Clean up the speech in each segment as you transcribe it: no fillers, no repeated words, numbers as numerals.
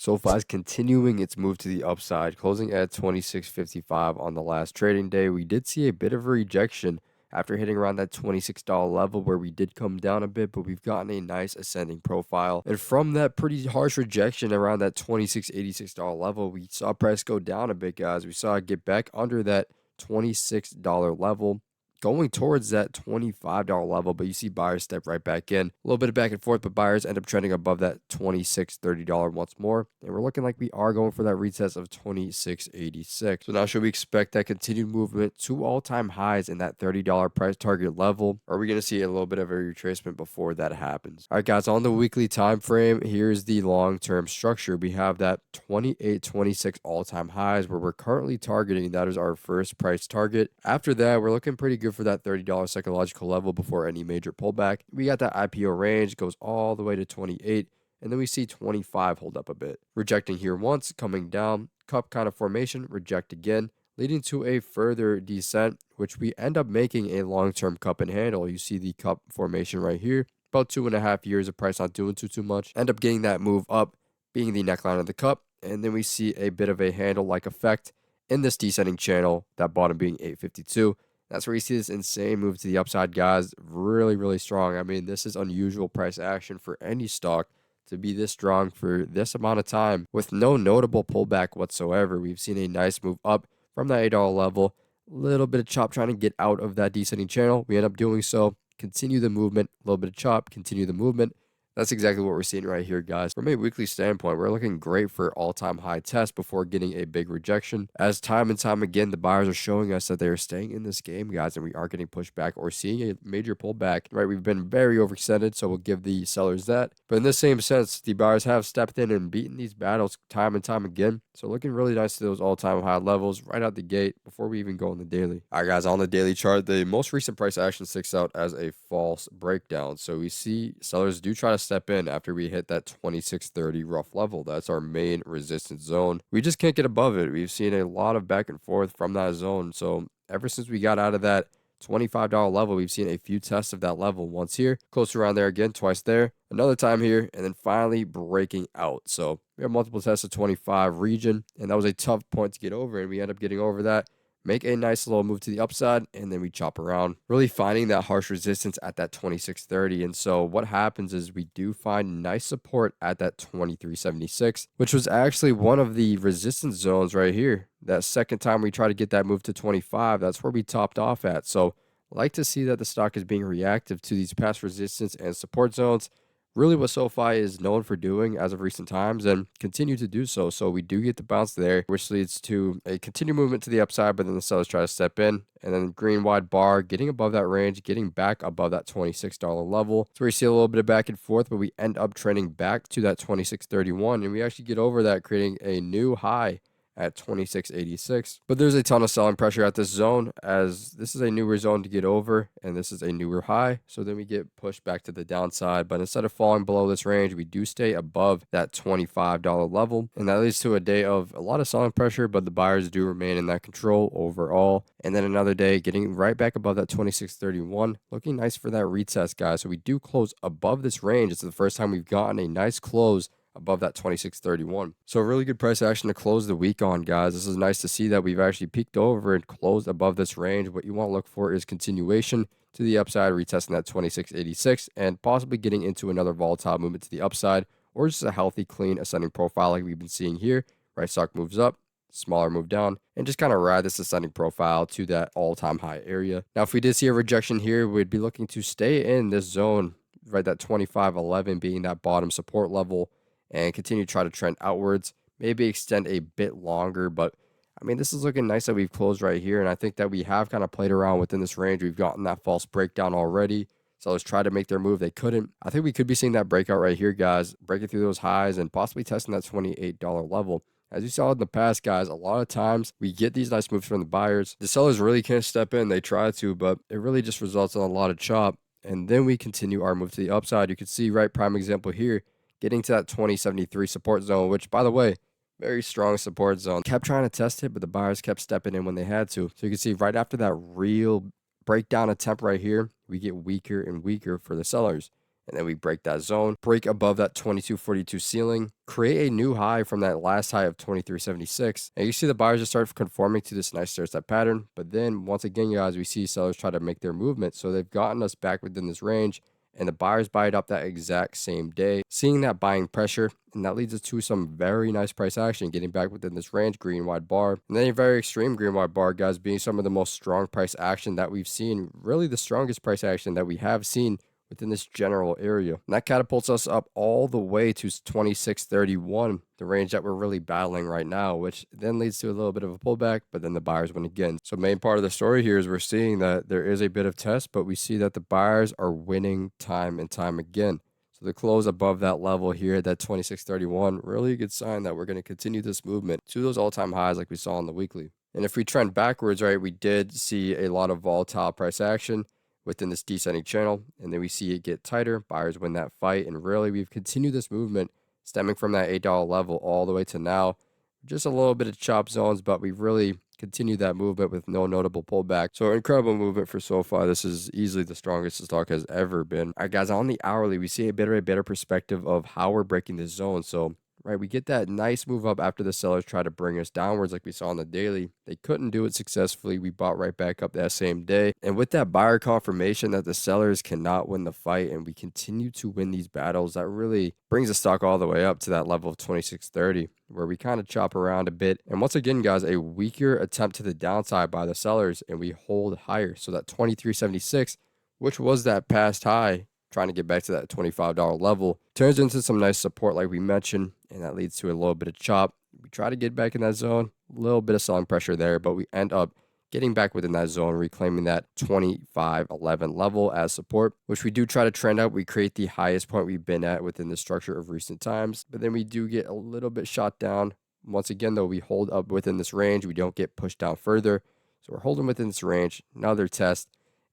SoFi is continuing its move to the upside, closing at 26.55 on the last trading day. We did see a bit of a rejection after hitting around that $26 level where we did come down a bit, but we've gotten a nice ascending profile. And from that pretty harsh rejection around that $26.86 level, we saw price go down a bit, guys. We saw it get back under that $26 level, going towards that $25 level, but you see buyers step right back in. A little bit of back and forth, but buyers end up trending above that $26.30 once more. And we're looking like we are going for that retest of $26.86. So now should we expect that continued movement to all-time highs in that $30 price target level? Or are we going to see a little bit of a retracement before that happens? All right, guys, on the weekly time frame, here's the long-term structure. We have that 28.26 all-time highs where we're currently targeting. That is our first price target. After that, we're looking pretty good for that $30 psychological level before any major pullback. We got that IPO range, goes all the way to 28, and then we see 25 hold up a bit. Rejecting here once, coming down, cup kind of formation, reject again, leading to a further descent, which we end up making a long-term cup and handle. You see the cup formation right here. About 2.5 years of price not doing too much. End up getting that move up, being the neckline of the cup, and then we see a bit of a handle-like effect in this descending channel, that bottom being 852. That's where you see this insane move to the upside, guys. Really, really strong. I mean, this is unusual price action for any stock to be this strong for this amount of time with no notable pullback whatsoever. We've seen a nice move up from that $8 level. A little bit of chop trying to get out of that descending channel. We end up doing so. Continue the movement. A little bit of chop. Continue the movement. That's exactly what we're seeing right here, guys. From a weekly standpoint, we're looking great for all-time high test before getting a big rejection. As time and time again, the buyers are showing us that they are staying in this game, guys, and we aren't getting pushed back or seeing a major pullback, right? We've been very overextended, so we'll give the sellers that. But in the same sense, the buyers have stepped in and beaten these battles time and time again. So looking really nice to those all-time high levels right out the gate before we even go on the daily. All right, guys, on the daily chart, the most recent price action sticks out as a false breakdown. So we see sellers do try to step in after we hit that 26.30 rough level. That's our main resistance zone. We just can't get above it. We've seen a lot of back and forth from that zone. So ever since we got out of that $25 level, we've seen a few tests of that level. Once here, close around there again, twice there, another time here, and then finally breaking out. So we have multiple tests of 25 region, and that was a tough point to get over, and we end up getting over that. Make a nice little move to the upside, and then we chop around, really finding that harsh resistance at that 26.30. And so what happens is we do find nice support at that 23.76, which was actually one of the resistance zones right here. That second time we try to get that move to 25, that's where we topped off at. So I like to see that the stock is being reactive to these past resistance and support zones. Really what SoFi is known for doing as of recent times and continue to do so. So we do get the bounce there, which leads to a continued movement to the upside, but then the sellers try to step in. And then green wide bar, getting above that range, getting back above that $26 level. So we see a little bit of back and forth, but we end up trending back to that 26.31. And we actually get over that, creating a new high at 26.86. But there's a ton of selling pressure at this zone, as this is a newer zone to get over and this is a newer high. So then we get pushed back to the downside, but instead of falling below this range, we do stay above that $25 level, and that leads to a day of a lot of selling pressure, but the buyers do remain in that control overall. And then another day getting right back above that 26.31, looking nice for that retest, guys. So we do close above this range. It's the first time we've gotten a nice close above that 26.31. So a really good price action to close the week on, guys. This is nice to see that we've actually peaked over and closed above this range. What you want to look for is continuation to the upside, retesting that 26.86 and possibly getting into another volatile movement to the upside, or just a healthy, clean ascending profile like we've been seeing here. Right stock moves up, smaller move down, and just kind of ride this ascending profile to that all-time high area. Now, if we did see a rejection here, we'd be looking to stay in this zone, right, that 25.11 being that bottom support level, and continue to try to trend outwards, maybe extend a bit longer. But I mean, this is looking nice that we've closed right here, and I think that we have kind of played around within this range. We've gotten that false breakdown already. Sellers tried to make their move, they couldn't. I think we could be seeing that breakout right here, guys, breaking through those highs and possibly testing that $28 level. As you saw in the past, guys, a lot of times we get these nice moves from the buyers. The sellers really can't step in. They try to, but it really just results in a lot of chop. And then we continue our move to the upside. You can see, right, prime example here, getting to that 2073 support zone, which, by the way, very strong support zone. Kept trying to test it, but the buyers kept stepping in when they had to. So you can see right after that real breakdown attempt right here, we get weaker and weaker for the sellers. and then we break that zone, break above that 2242 ceiling, create a new high from that last high of 2376, and you see the buyers just start conforming to this nice stair-step pattern. But then once again, guys, we see sellers try to make their movement, so they've gotten us back within this range, and the buyers buy it up that exact same day, seeing that buying pressure, and that leads us to some very nice price action, getting back within this range, green wide bar, and then a very extreme green wide bar, guys, being some of the most strong price action that we've seen, really the strongest price action that we have seen within this general area. And that catapults us up all the way to 2631, the range that we're really battling right now, which then leads to a little bit of a pullback, but then the buyers win again. So main part of the story here is we're seeing that there is a bit of test, but we see that the buyers are winning time and time again. So the close above that level here at that 2631, really a good sign that we're going to continue this movement to those all-time highs like we saw on the weekly. And if we trend backwards, right, we did see a lot of volatile price action within this descending channel, and then we see it get tighter, buyers win that fight, and really we've continued this movement stemming from that $8 level all the way to now. Just a little bit of chop zones, but we've really continued that movement with no notable pullback. So incredible movement for SoFi. This is easily the strongest the stock has ever been. All right, guys, on the hourly, we see a better perspective of how we're breaking this zone. So right, we get that nice move up after the sellers try to bring us downwards like we saw on the daily. They couldn't do it successfully. We bought right back up that same day. And with that buyer confirmation that the sellers cannot win the fight and we continue to win these battles, that really brings the stock all the way up to that level of 2630, where we kind of chop around a bit. And once again, guys, a weaker attempt to the downside by the sellers, and we hold higher. So that 2376, which was that past high, trying to get back to that $25 level, turns into some nice support like we mentioned, and that leads to a little bit of chop. We try to get back in that zone, a little bit of selling pressure there, but we end up getting back within that zone, reclaiming that 2511 level as support, which we do try to trend up. We create the highest point we've been at within the structure of recent times, but then we do get a little bit shot down. Once again, though, we hold up within this range. We don't get pushed down further, so we're holding within this range. Another test,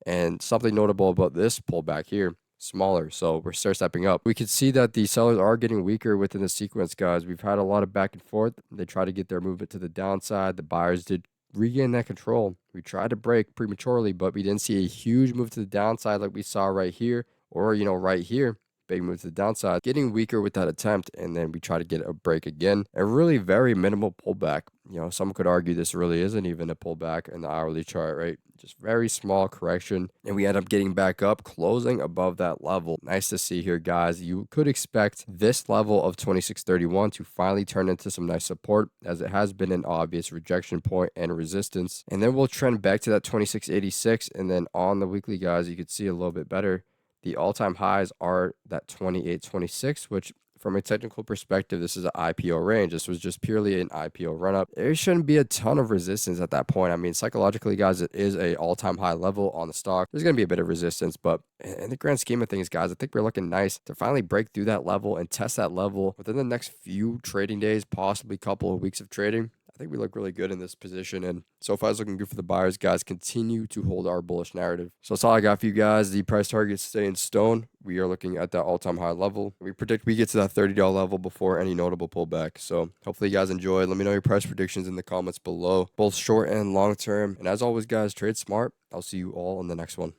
and something notable about this pullback here, smaller, so we're start stepping up. We can see that the sellers are getting weaker within the sequence, guys. We've had a lot of back and forth. They try to get their movement to the downside. The buyers did regain that control. We tried to break prematurely, but we didn't see a huge move to the downside like we saw right here, or right here. Big move to the downside, getting weaker with that attempt, and then we try to get a break again. A really very minimal pullback. Some could argue this really isn't even a pullback in the hourly chart, right? Just very small correction, and we end up getting back up, closing above that level. Nice to see here, guys. You could expect this level of 2631 to finally turn into some nice support, as it has been an obvious rejection point and resistance. And then we'll trend back to that 2686, and then on the weekly, guys, you could see a little bit better. The all-time highs are that 2826, which from a technical perspective, this is an IPO range. This was just purely an IPO run-up. There shouldn't be a ton of resistance at that point. I mean, psychologically, guys, it is a all-time high level on the stock. There's going to be a bit of resistance, but in the grand scheme of things, guys, I think we're looking nice to finally break through that level and test that level within the next few trading days, possibly couple of weeks of trading. I think we look really good in this position, and SoFi is looking good for the buyers, guys. Continue to hold our bullish narrative. So that's all I got for you guys. The price targets stay in stone. We are looking at that all-time high level. We predict we get to that $30 level before any notable pullback. So hopefully you guys enjoyed. Let me know your price predictions in the comments below, both short and long term. And as always, guys, trade smart. I'll see you all in the next one.